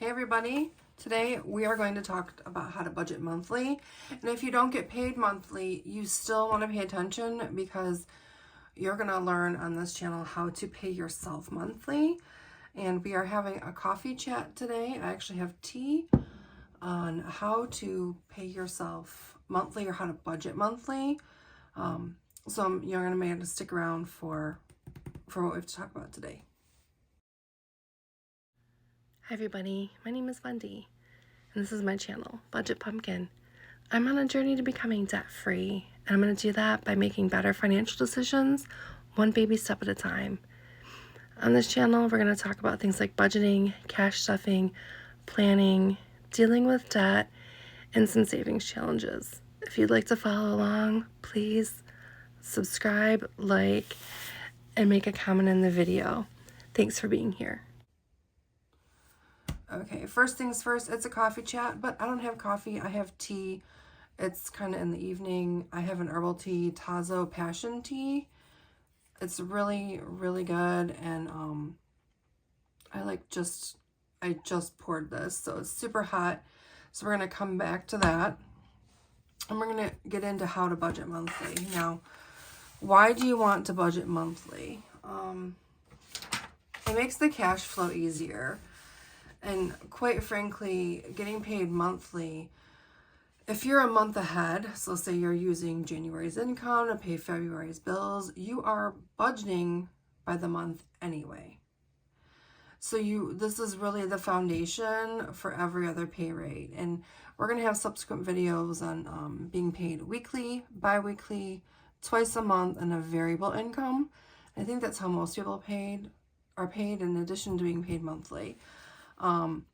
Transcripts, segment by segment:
Hey everybody, today we are going to talk about how to budget monthly. And if you don't get paid monthly, you still want to pay attention because you're going to learn on this channel how to pay yourself monthly. And we are having a coffee chat today. I actually have tea on how to pay yourself monthly or how to budget monthly. So you're going to have to stick around for what we have to talk about today. Hi everybody, my name is Wendy, and this is my channel, Budget Pumpkin. I'm on a journey to becoming debt-free, and I'm going to do that by making better financial decisions, one baby step at a time. On this channel, we're going to talk about things like budgeting, cash stuffing, planning, dealing with debt, and some savings challenges. If you'd like to follow along, please subscribe, like, and make a comment in the video. Thanks for being here. Okay, first things first, it's a coffee chat, but I don't have coffee, I have tea. It's kind of in the evening. I have an herbal tea, Tazo Passion Tea. It's really, really good, and I just poured this, so it's super hot. So we're gonna come back to that, and we're gonna get into how to budget monthly. Now, why do you want to budget monthly? It makes the cash flow easier. And quite frankly, getting paid monthly, if you're a month ahead, so say you're using January's income to pay February's bills, you are budgeting by the month anyway. So this is really the foundation for every other pay rate. And we're going to have subsequent videos on being paid weekly, bi-weekly, twice a month, and a variable income. I think that's how most people are paid in addition to being paid monthly.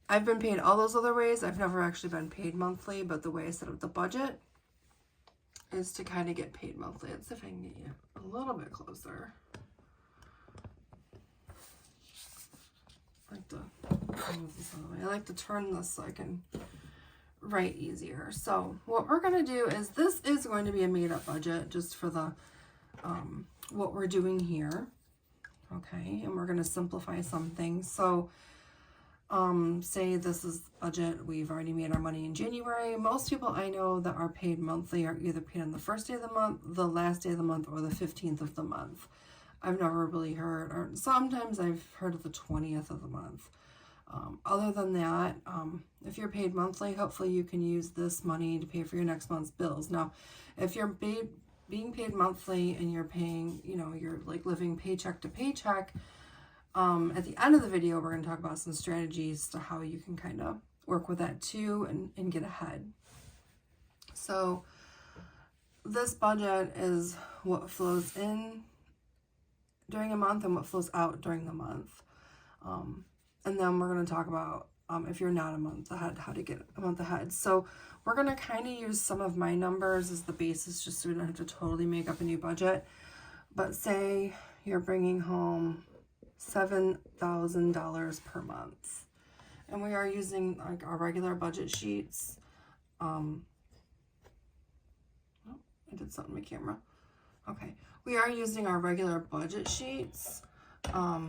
I've been paid all those other ways. I've never actually been paid monthly, but the way I set up the budget is to kind of get paid monthly. Let's see if I can get you a little bit closer. I like to turn this so I can write easier. So what we're going to do is, this is going to be a made up budget just for the what we're doing here. Okay, and we're going to simplify some things. So say this is budget, we've already made our money in January. Most people I know that are paid monthly are either paid on the first day of the month, the last day of the month, or the 15th of the month. I've never really heard, or sometimes I've heard of the 20th of the month. Other than that, if you're paid monthly, hopefully you can use this money to pay for your next month's bills. Now, if you're being paid monthly and you're paying, you're like living paycheck to paycheck, at the end of the video, we're going to talk about some strategies to how you can kind of work with that too and get ahead. So this budget is what flows in during a month and what flows out during the month. And then we're going to talk about if you're not a month ahead, how to get a month ahead. So we're going to kind of use some of my numbers as the basis just so we don't have to totally make up a new budget. But say you're bringing home $7,000 per month, and we are using like our regular budget sheets. Oh, I did something to my camera. Okay, we are using our regular budget sheets, our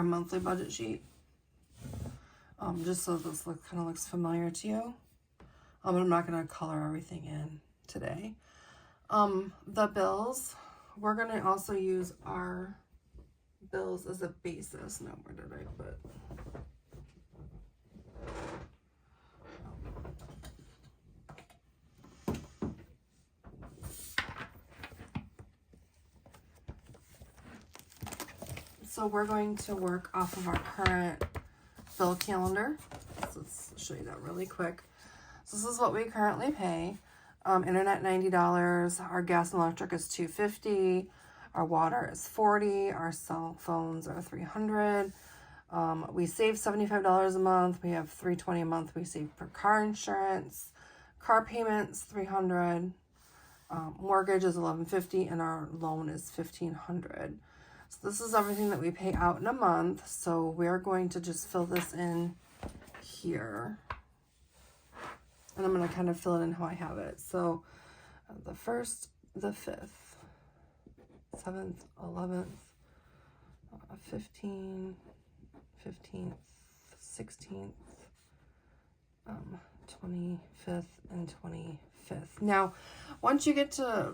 monthly budget sheet, just so this kind of looks familiar to you. I'm not going to color everything in today. The bills, we're going to also use our bills as a basis. Now, where did I put? So we're going to work off of our current bill calendar. So let's show you that really quick. So this is what we currently pay. Internet $90, our gas and electric is $250, our water is $40, our cell phones are $300. We save $75 a month. We have $320 a month we save for car insurance. Car payments $300. Mortgage is $1150, and our loan is $1,500. So this is everything that we pay out in a month. So we're going to just fill this in here. And I'm going to kind of fill it in how I have it. So the 1st, the 5th, 7th, 11th, 15, 15th, 16th, 25th, and 25th. Now, once you get to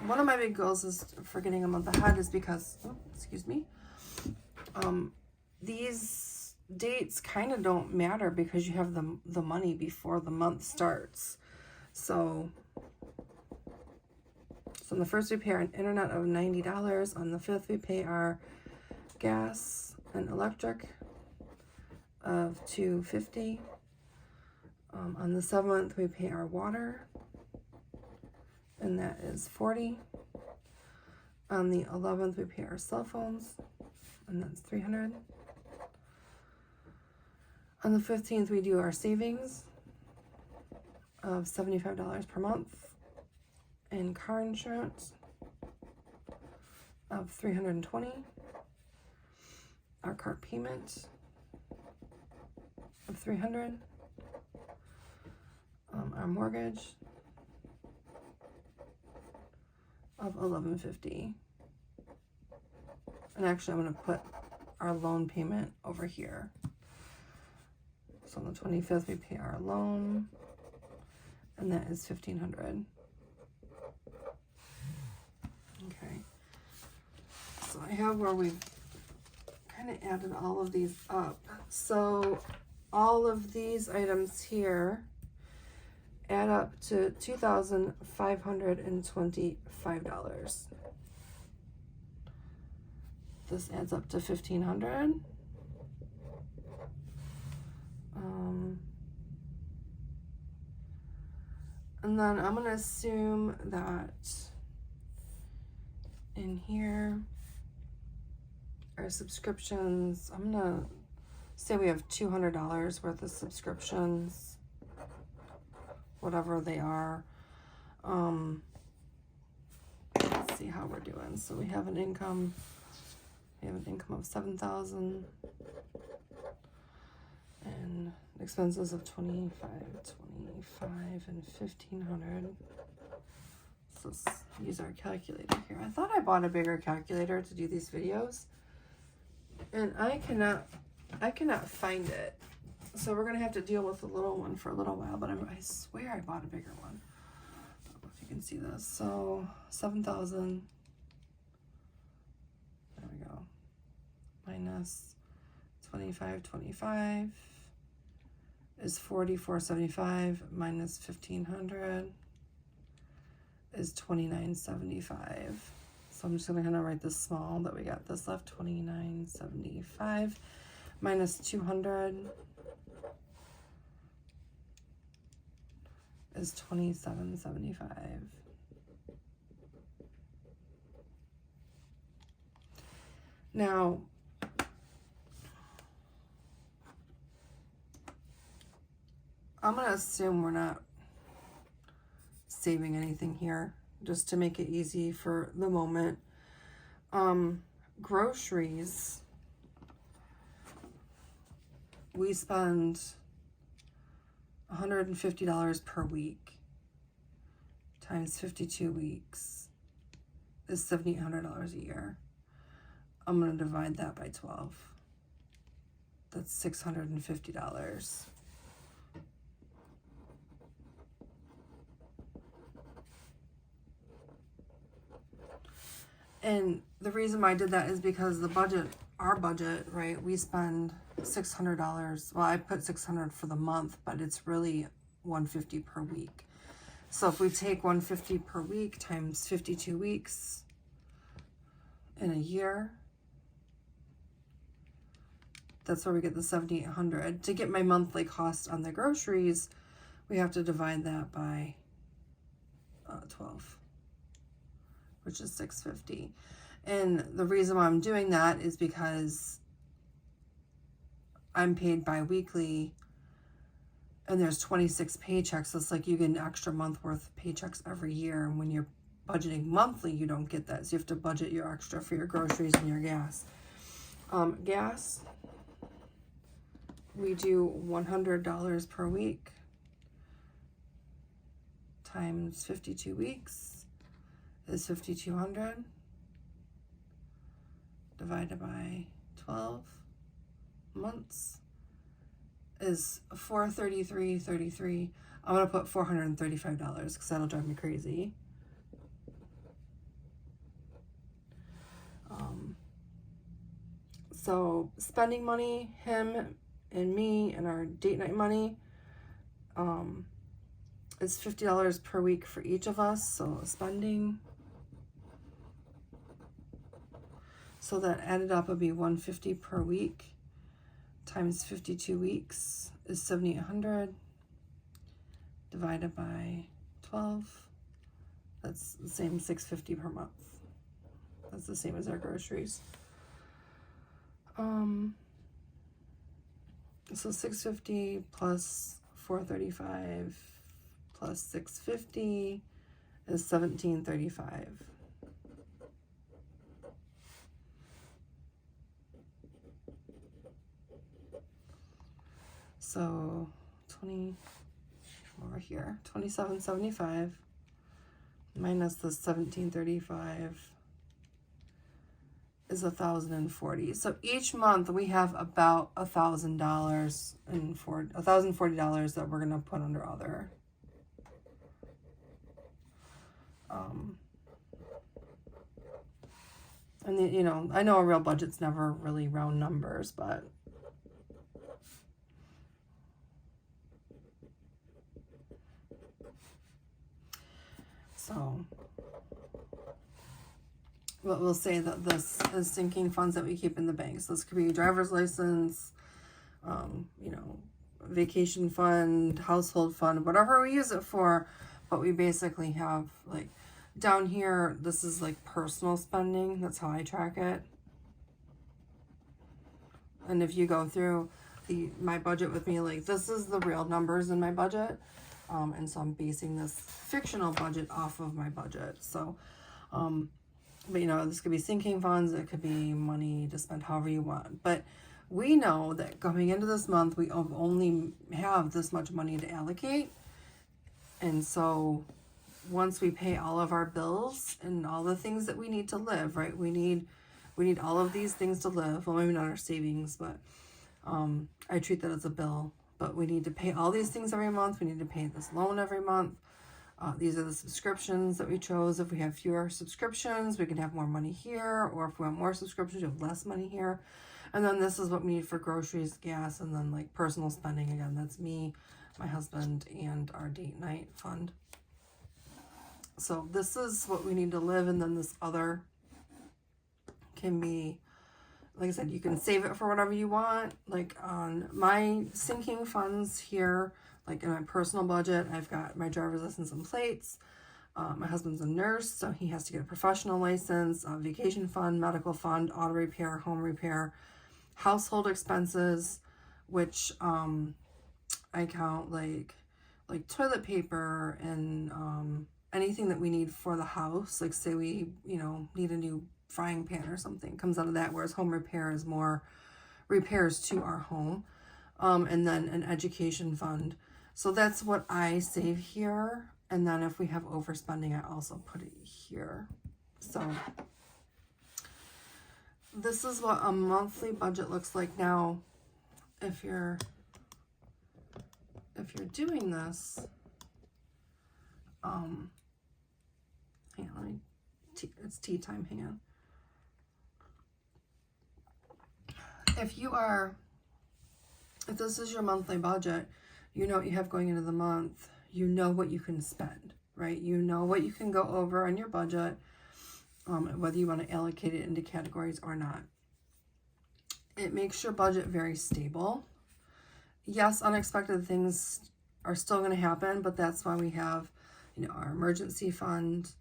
one of my big goals is for getting a month ahead is because, oh, excuse me, these dates kind of don't matter because you have the money before the month starts. So on the 1st we pay our internet of $90. On the 5th we pay our gas and electric of $250. On the 7th we pay our water, and that is $40. On the 11th we pay our cell phones, and that's $300. On the 15th we do our savings of $75 per month, and car insurance of $320. Our car payment of $300. Our mortgage of $1150. And actually I'm going to put our loan payment over here. So on the 25th we pay our loan, and that is $1,500. Okay. So I have where we kind of added all of these up. So all of these items here add up to $2,525. This adds up to $1,500. And then I'm gonna assume that in here our subscriptions, I'm gonna say we have $200 worth of subscriptions, whatever they are. Let's see how we're doing. So we have an income of $7,000 and expenses of $25, and $1,500. So let's use our calculator here. I thought I bought a bigger calculator to do these videos, and I cannot find it. So we're gonna have to deal with the little one for a little while, but I swear I bought a bigger one. I don't know if you can see this. So 7,000, there we go, minus 25 is 4,475, minus 1,500 is 2,975. So I'm just gonna kind of write this small that we got this left, 2,975 minus 200 is 2,775. Now, I'm gonna assume we're not saving anything here, just to make it easy for the moment. Groceries, we spend $150 per week times 52 weeks is $7,800 a year. I'm going to divide that by 12. That's $650. And the reason why I did that is because our budget, right, we spend $600. Well, I put $600 for the month, but it's really $150 per week. So if we take $150 per week times 52 weeks in a year, that's where we get the $7,800. To get my monthly cost on the groceries, we have to divide that by 12, which is $650. And the reason why I'm doing that is because I'm paid bi-weekly, and there's 26 paychecks. So it's like you get an extra month worth of paychecks every year. And when you're budgeting monthly, you don't get that. So you have to budget your extra for your groceries and your gas. Gas, we do $100 per week times 52 weeks is $5,200 divided by 12 months is $433.33. I'm gonna put $435 because that'll drive me crazy. So spending money, him and me and our date night money, is $50 per week for each of us. So spending, so that added up would be $150 per week times 52 weeks is $7,800 divided by 12. That's the same, $650 per month. That's the same as our groceries. So $650 plus $435 plus $650 is $1,735. So 20 over here, $2,775 minus the $1,735 is $1,040. So each month we have about $1,000 and $1,040 that we're gonna put under other. And you know, I know a real budget's never really round numbers, but so but we'll say that this is sinking funds that we keep in the bank. So this could be driver's license, you know, vacation fund, household fund, whatever we use it for. But we basically have like down here, this is like personal spending. That's how I track it. And if you go through my budget with me, like this is the real numbers in my budget. And so I'm basing this fictional budget off of my budget. So, but you know, this could be sinking funds. It could be money to spend however you want. But we know that going into this month, we only have this much money to allocate. And so once we pay all of our bills and all the things that we need to live, right? We need all of these things to live. Well, maybe not our savings, but I treat that as a bill. But we need to pay all these things every month. We need to pay this loan every month. These are the subscriptions that we chose. If we have fewer subscriptions, we can have more money here. Or if we want more subscriptions, we have less money here. And then this is what we need for groceries, gas, and then like personal spending. Again, that's me, my husband, and our date night fund. So this is what we need to live. And then this other can be, like I said, you can save it for whatever you want. Like on my sinking funds here, like in my personal budget, I've got my driver's license and plates. My husband's a nurse, so he has to get a professional license, vacation fund, medical fund, auto repair, home repair, household expenses, which I count like toilet paper and anything that we need for the house. Like say we, you know, need a new frying pan or something, comes out of that, whereas home repair is more repairs to our home. And then an education fund. So that's what I save here. And then if we have overspending, I also put it here. So this is what a monthly budget looks like. Now, if you're doing this, hang on, it's tea time, hang on. If this is your monthly budget, you know what you have going into the month, you know what you can spend, right? You know what you can go over on your budget, whether you want to allocate it into categories or not. It makes your budget very stable. Yes, unexpected things are still going to happen, but that's why we have, you know, our emergency fund.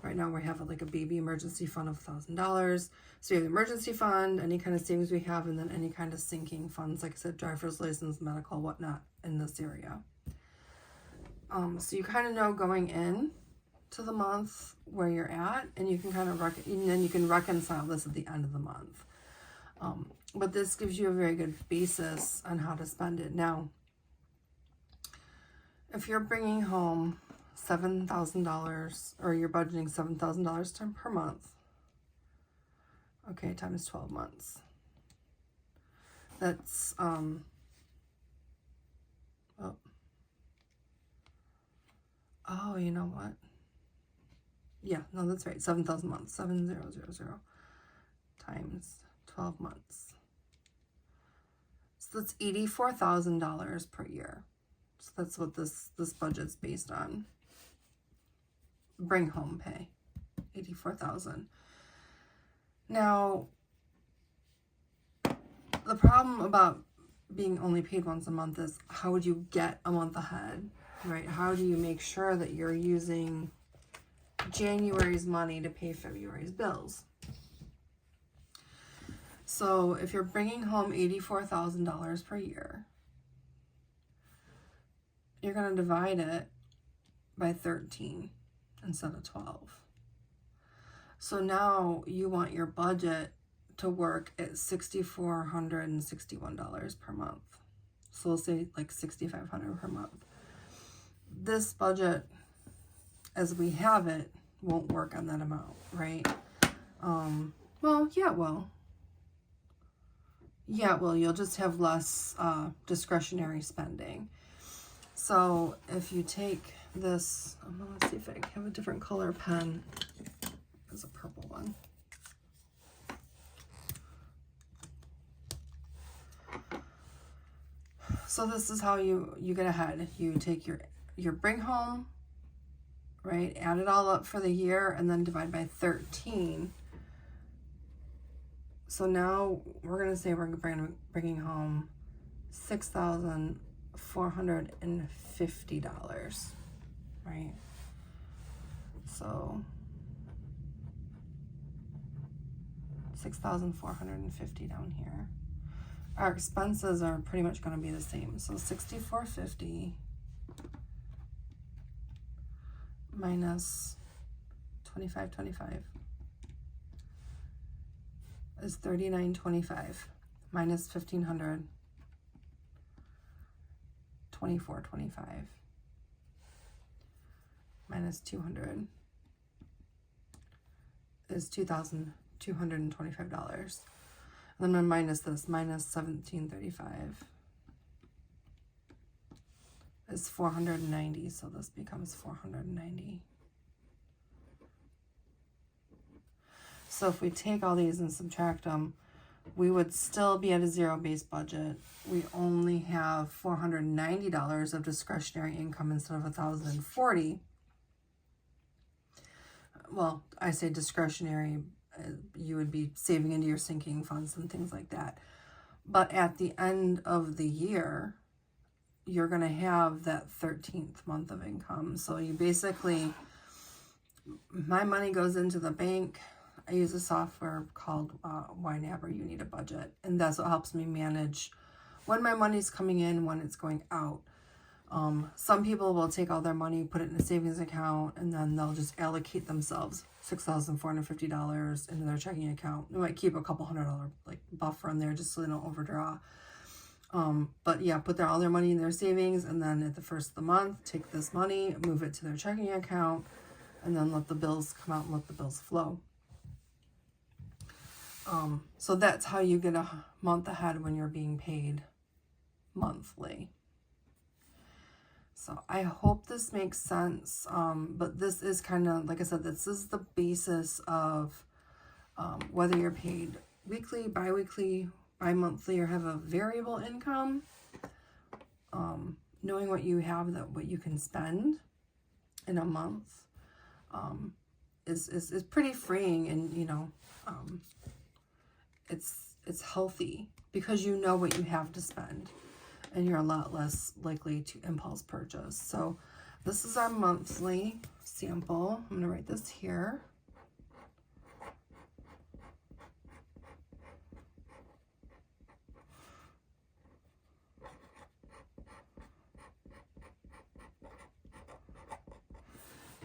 Right now we have like a baby emergency fund of $1,000. So you have the emergency fund, any kind of savings we have, and then any kind of sinking funds, like I said, driver's license, medical, whatnot in this area. So you kind of know going in to the month where you're at, and you can kind of and then you can reconcile this at the end of the month. But this gives you a very good basis on how to spend it. Now, if you're bringing home $7,000 or you're budgeting $7,000 per month, okay, times 12 months. That's, oh, you know what? Yeah, no, that's right. 7,000 months. 7,000 times 12 months. So that's $84,000 per year. So that's what this budget's based on. Bring home pay, 84,000. Now, the problem about being only paid once a month is, how would you get a month ahead, right? How do you make sure that you're using January's money to pay February's bills? So if you're bringing home $84,000 per year, you're going to divide it by 13 instead of 12. So now you want your budget to work at $6,461 per month. So we'll say like $6,500 per month. This budget, as we have it, won't work on that amount, right? Well, yeah, well. Yeah, well, you'll just have less discretionary spending. So if you take this, let's see if I have a different color pen. There's a purple one. So this is how you get ahead. You take your bring home, right? Add it all up for the year and then divide by 13. So now we're going to say we're bringing home $6,450, right? So $6,450 down here. Our expenses are pretty much going to be the same. So $6,450 minus $2,525 is $3,925 minus $1,500, $2,425 minus 200 is $2,225. Then I'm going to minus this, minus $1,735 is $490, so this becomes $490. So if we take all these and subtract them, we would still be at a zero-based budget. We only have $490 of discretionary income instead of $1,040. Well, I say discretionary, you would be saving into your sinking funds and things like that. But at the end of the year, you're going to have that 13th month of income. So you basically, my money goes into the bank. I use a software called YNAB, You Need a Budget. And that's what helps me manage when my money's coming in, when it's going out. Some people will take all their money, put it in a savings account, and then they'll just allocate themselves $6,450 into their checking account. They might keep a couple $100 like buffer in there just so they don't overdraw. But yeah, put all their money in their savings, and then at the first of the month, take this money, move it to their checking account, and then let the bills come out and let the bills flow. So that's how you get a month ahead when you're being paid monthly. So I hope this makes sense, but this is kind of, like I said, this is the basis of whether you're paid weekly, bi-weekly, bi-monthly, or have a variable income. Knowing what you have, what you can spend in a month is pretty freeing, and it's healthy because you know what you have to spend. And you're a lot less likely to impulse purchase. So this is our monthly sample. I'm going to write this here.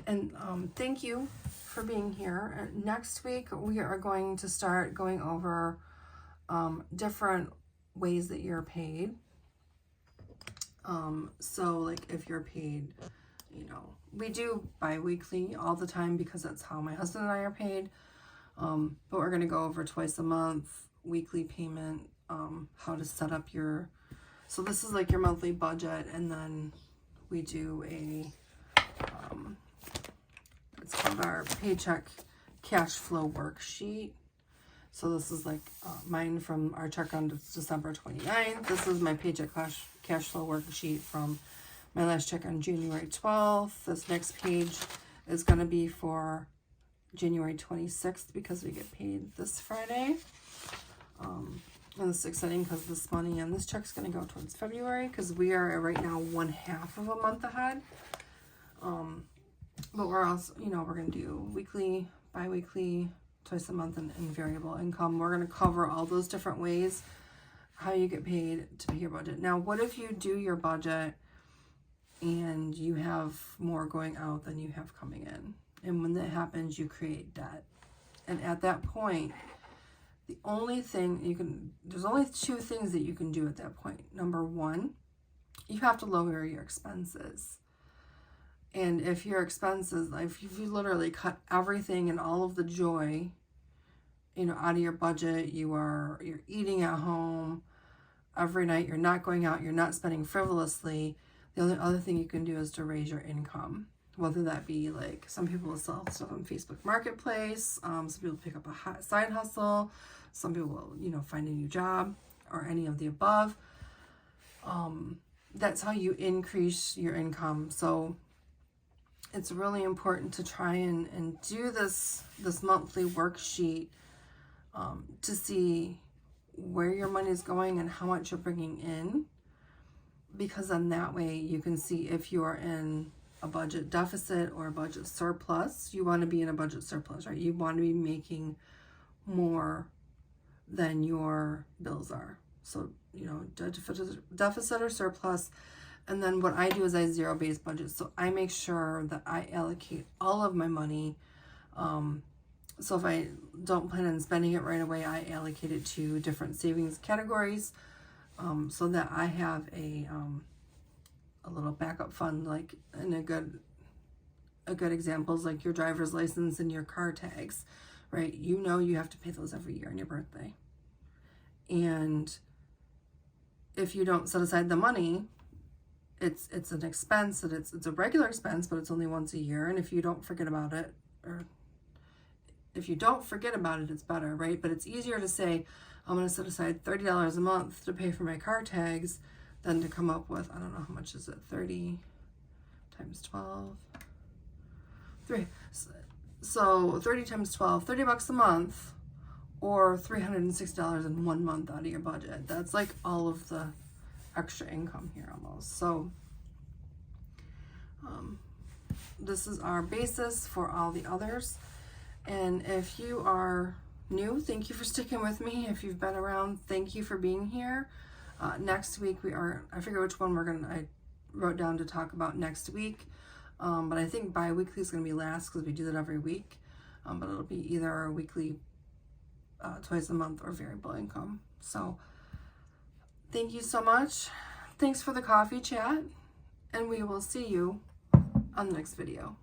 And thank you for being here. Next week, we are going to start going over different ways that you're paid. So like if you're paid, we do bi-weekly all the time because that's how my husband and I are paid. But we're going to go over twice a month, weekly payment, how to set up your, so this is like your monthly budget, and then we do a, it's called our paycheck cash flow worksheet. So this is like mine from our check on December 29th. This is my paycheck cash flow worksheet from my last check on January 12th. This next page is going to be for January 26th because we get paid this Friday. And this is exciting because this money and this check's going to go towards February because we are right now 1/2 of a month ahead. But we're also, you know, we're going to do weekly, bi-weekly, twice a month, and variable income. We're going to cover all those different ways how you get paid to pay your budget. Now, what if you do your budget and you have more going out than you have coming in? And when that happens, you create debt. And at that point, the only thing you can, there's only 2 things that you can do at that point. Number 1, you have to lower your expenses. And if your expenses, if you literally cut everything and all of the joy, you know, out of your budget, you're eating at home every night, you're not going out, you're not spending frivolously, the only other thing you can do is to raise your income. Whether that be like, some people will sell stuff on Facebook Marketplace, some people pick up a side hustle, some people will, you know, find a new job, or any of the above. That's how you increase your income. So it's really important to try and do this monthly worksheet to see where your money is going and how much you're bringing in, because then that way you can see if you are in a budget deficit or a budget surplus. You want to be in a budget surplus, right? You want to be making more than your bills are. So, you know, deficit or surplus. And then what I do is I zero-based budget. So I make sure that I allocate all of my money. So if I don't plan on spending it right away, I allocate it to different savings categories, so that I have a little backup fund. Like, in a good example is like your driver's license and your car tags, right? You know you have to pay those every year on your birthday. And if you don't set aside the money, it's an expense, and it's a regular expense, but it's only once a year. And if you don't forget about it, it's better, right? But it's easier to say, I'm going to set aside $30 a month to pay for my car tags than to come up with, I don't know, how much is it? 30 times 12. So 30 times 12, $30 a month, or $360 in 1 month out of your budget. That's like all of the extra income here almost. So this is our basis for all the others. And if you are new, thank you for sticking with me. If you've been around, thank you for being here. Next week I forget which one I wrote down to talk about next week. But I think bi-weekly is going to be last because we do that every week. But it'll be either a weekly, twice a month, or variable income. So thank you so much. Thanks for the coffee chat, and we will see you on the next video.